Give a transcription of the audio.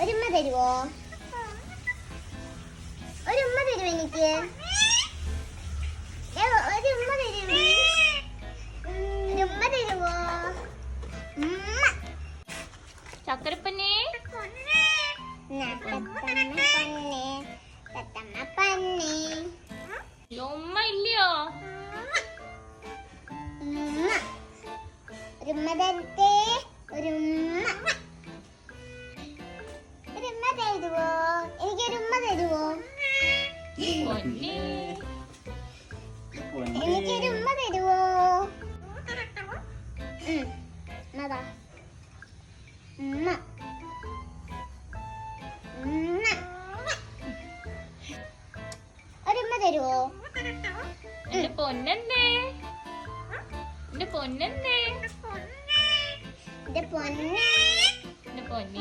ഒരുമ്മ തരുവോ? ഒരുമ്മ തരുവോ എനിക്ക്? ഒരുമ്മ തരുവോ? ഒരുമ്മ തരുവോ? ചക്കരപ്പന്നെ ഉമ്മ ഇല്ലയോ? ഒരുമ്മ തരട്ടെ? ഒരുമ്മ തരുവോ? എനിക്കൊരുമ്മ തരുവോ? എനിക്കൊരുമ്മ തരുവോ? അതാ ഉമ്മ ഒരുമ്മ തരുവോ? എന്റെ പൊന്നെന്തേ? എന്റെ പൊന്നെന്തേ? എന്റെ പൊന്നെ എന്റെ പൊന്നെ